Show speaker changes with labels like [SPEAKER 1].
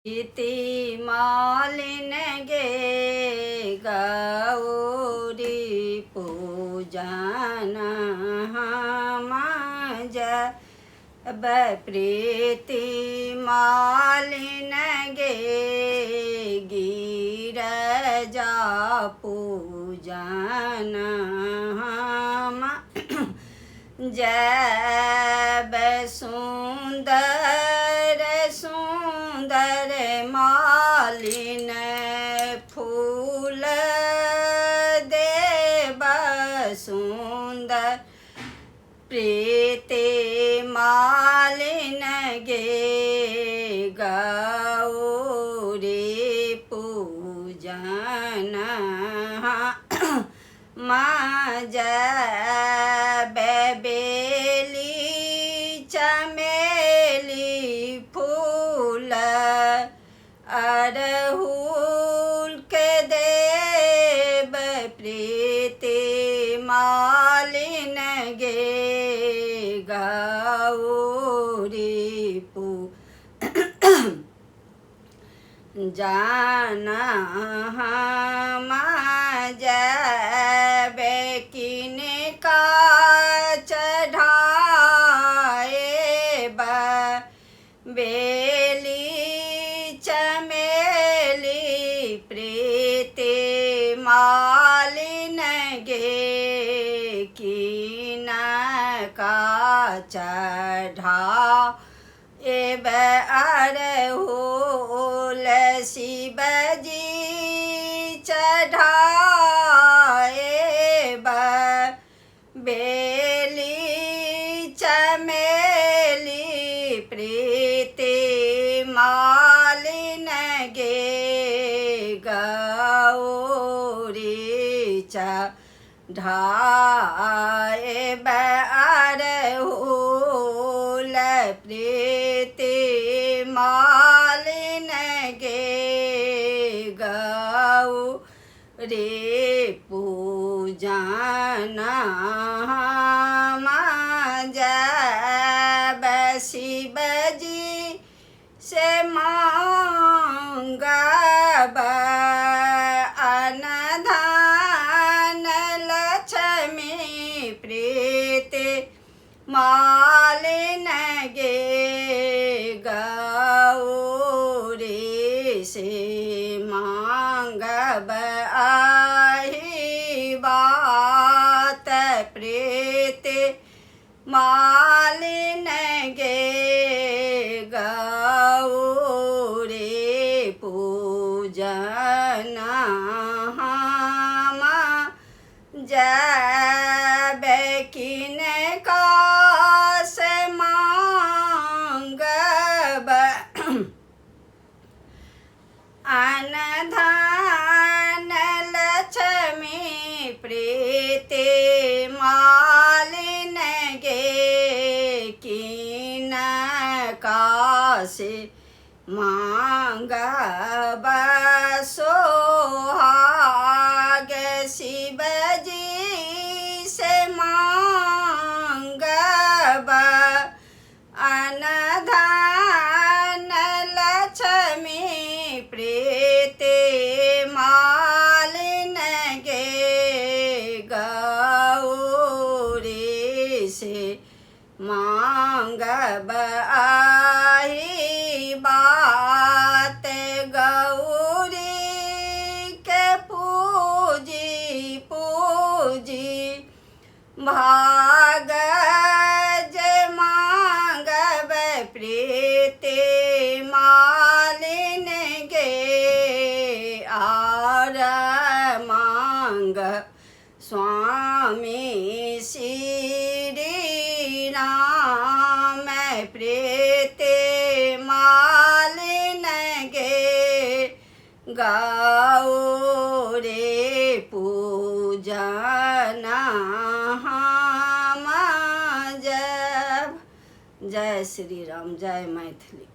[SPEAKER 1] इति मालिन गे गौरी पूजन हम जब प्रीति मालिन गे गिरजा पूजन हम जब सुंदर सुंदर मालिन फूल देव सुंदर प्रीति मालिन गे गौरी पूजन जब बेली चमेली फूल अड़हुल के देव प्रीति मालिन गे गौरी जाना हम जब किनका चढ़ाए बेली चमेली प्रीति मालिन गे किनका चढ़ा एब अड़हुल शिव जी चढ़ाए बेली चमेली प्रीति मालिन गे गौरी चढ़ाए अड़हुल प्रीति मालिन गे गौरी पूजन हम जब शिव जी से मांगब अनधन लक्ष्मी प्रीति मालिन गे गौरी से मांगब आही बात प्रीति मालिन गे गौरी पूजन हम जब किनका से मांगब अनधन लक्ष्मी प्रीति मालिन गे किनका से मांगब सोहाग शिव जी से मांगब अनधन लक्ष्मी प्रीति मालिन गे गौरी से मांगब आही बात गौरी के पूजी पूजी भाग जे मांगब प्रीति मालिन गे आर मांग स्वामी श्री राम प्रीति मालिन गे गौरी पूजन हम जब। जय श्री राम, जय मैथिली।